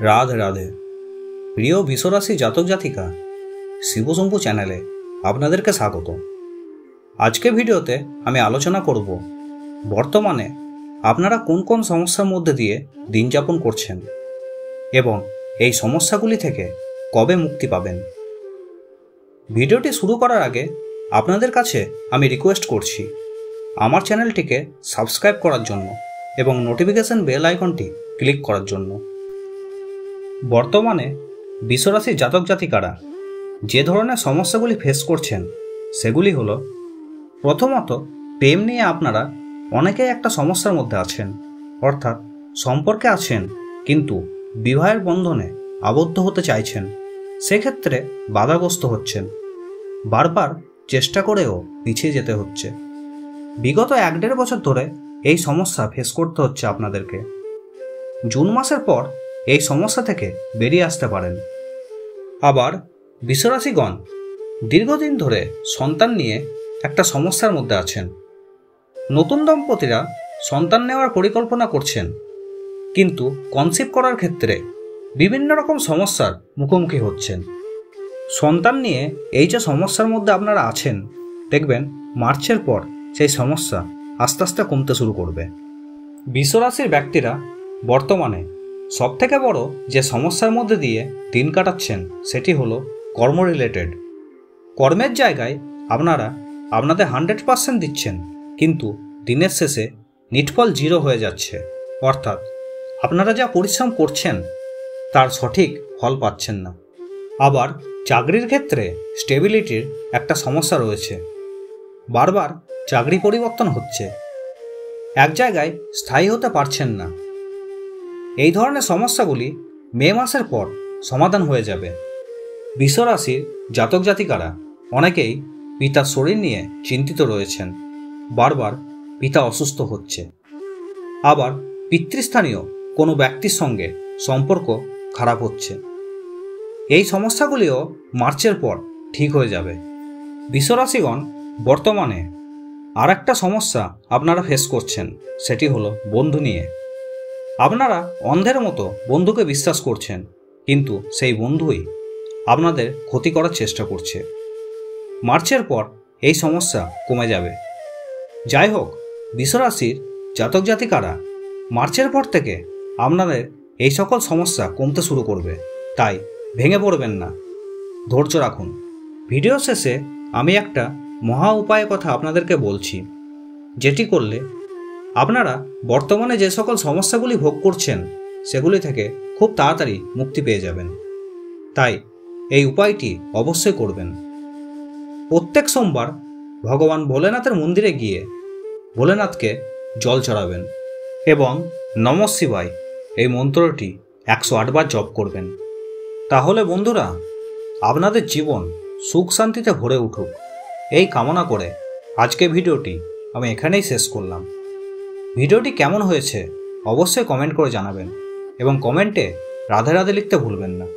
রাধে রাধে। প্রিয় বিশ্বরাশি জাতক জাতিকা, শিবশম্ভু চ্যানেলে আপনাদেরকে স্বাগত। আজকে ভিডিওতে আমি আলোচনা করব বর্তমানে আপনারা কোন কোন সমস্যার মধ্যে দিয়ে দিন যাপন করছেন এবং এই সমস্যাগুলি থেকে কবে মুক্তি পাবেন। ভিডিওটি শুরু করার আগে আপনাদের কাছে আমি রিকোয়েস্ট করছি আমার চ্যানেলটিকে সাবস্ক্রাইব করার জন্য এবং নোটিফিকেশন বেল আইকনটি ক্লিক করার জন্য। বর্তমানে বিশ্বরাশি জাতক জাতিকারা যে ধরনের সমস্যাগুলি ফেস করছেন সেগুলি হলো, প্রথমত প্রেম নিয়ে আপনারা অনেকেই একটা সমস্যার মধ্যে আছেন, অর্থাৎ সম্পর্কে আছেন কিন্তু বিবাহের বন্ধনে আবদ্ধ হতে চাইছেন, সেক্ষেত্রে বাধাগ্রস্ত হচ্ছেন, বারবার চেষ্টা করেও পিছিয়ে যেতে হচ্ছে। বিগত 1-1.5 বছর ধরে এই সমস্যা ফেস করতে হচ্ছে আপনাদেরকে। জুন মাসের পর এই সমস্যা থেকে বেরিয়ে আসতে পারেন। আবার বিশ্বরাশিগণ দীর্ঘদিন ধরে সন্তান নিয়ে একটা সমস্যার মধ্যে আছেন। নতুন দম্পতিরা সন্তান নেওয়ার পরিকল্পনা করছেন কিন্তু কনসিভ করার ক্ষেত্রে বিভিন্ন রকম সমস্যার মুখোমুখি হচ্ছেন। সন্তান নিয়ে এই যে সমস্যার মধ্যে আপনারা আছেন, দেখবেন মার্চের পর সেই সমস্যা আস্তে আস্তে কমতে শুরু করবে। বিশ্বরাশির ব্যক্তিরা বর্তমানে সবথেকে বড় যে সমস্যার মধ্যে দিয়ে দিন কাটাচ্ছেন সেটি হলো কর্ম রিলেটেড। কর্মের জায়গায় আপনারা আপনাদের 100% দিচ্ছেন কিন্তু দিনের শেষে নিটফল 0 হয়ে যাচ্ছে, অর্থাৎ আপনারা যা পরিশ্রম করছেন তার সঠিক ফল পাচ্ছেন না। আবার চাকরির ক্ষেত্রে স্টেবিলিটির একটা সমস্যা রয়েছে, বারবার চাকরি পরিবর্তন হচ্ছে, এক জায়গায় স্থায়ী হতে পারছেন না। এই ধরনের সমস্যাগুলি মে মাসের পর সমাধান হয়ে যাবে। বিশ্বরাশির জাতক জাতিকারা অনেকেই পিতার শরীর নিয়ে চিন্তিত রয়েছেন, বারবার পিতা অসুস্থ হচ্ছে, আবার পিতৃস্থানীয় কোনো ব্যক্তির সঙ্গে সম্পর্ক খারাপ হচ্ছে। এই সমস্যাগুলিও মার্চের পর ঠিক হয়ে যাবে। বিশ্বরাশিগণ বর্তমানে আর একটা সমস্যা আপনারা ফেস করছেন, সেটি হলো বন্ধু নিয়ে। আপনারা অন্ধের মতো বন্ধুকে বিশ্বাস করছেন কিন্তু সেই বন্ধুই আপনাদের ক্ষতি করার চেষ্টা করছে। মার্চের পর এই সমস্যা কমে যাবে। যাই হোক, বিশ্বরাশির জাতক জাতিকারা মার্চের পর থেকে আপনাদের এই সকল সমস্যা কমতে শুরু করবে, তাই ভেঙে পড়বেন না, ধৈর্য রাখুন। ভিডিও শেষে আমি একটা মহা উপায়ের কথা আপনাদেরকে বলছি, যেটি করলে আপনারা বর্তমানে যে সকল সমস্যাগুলি ভোগ করছেন সেগুলি থেকে খুব তাড়াতাড়ি মুক্তি পেয়ে যাবেন। তাই এই উপায়টি অবশ্যই করবেন। প্রত্যেক সোমবার ভগবান ভোলেনাথের মন্দিরে গিয়ে ভোলেনাথকে জল চড়াবেন এবং নমঃ শিবায় এই মন্ত্রটি 108 বার জপ করবেন। তাহলে বন্ধুরা, আপনাদের জীবন সুখ শান্তিতে ভরে উঠুক, এই কামনা করে আজকে ভিডিওটি আমি এখানেই শেষ করলাম। ভিডিওটি কেমন হয়েছে অবশ্যই কমেন্ট করে জানাবেন এবং কমেন্টে রাধে রাধে লিখতে ভুলবেন না।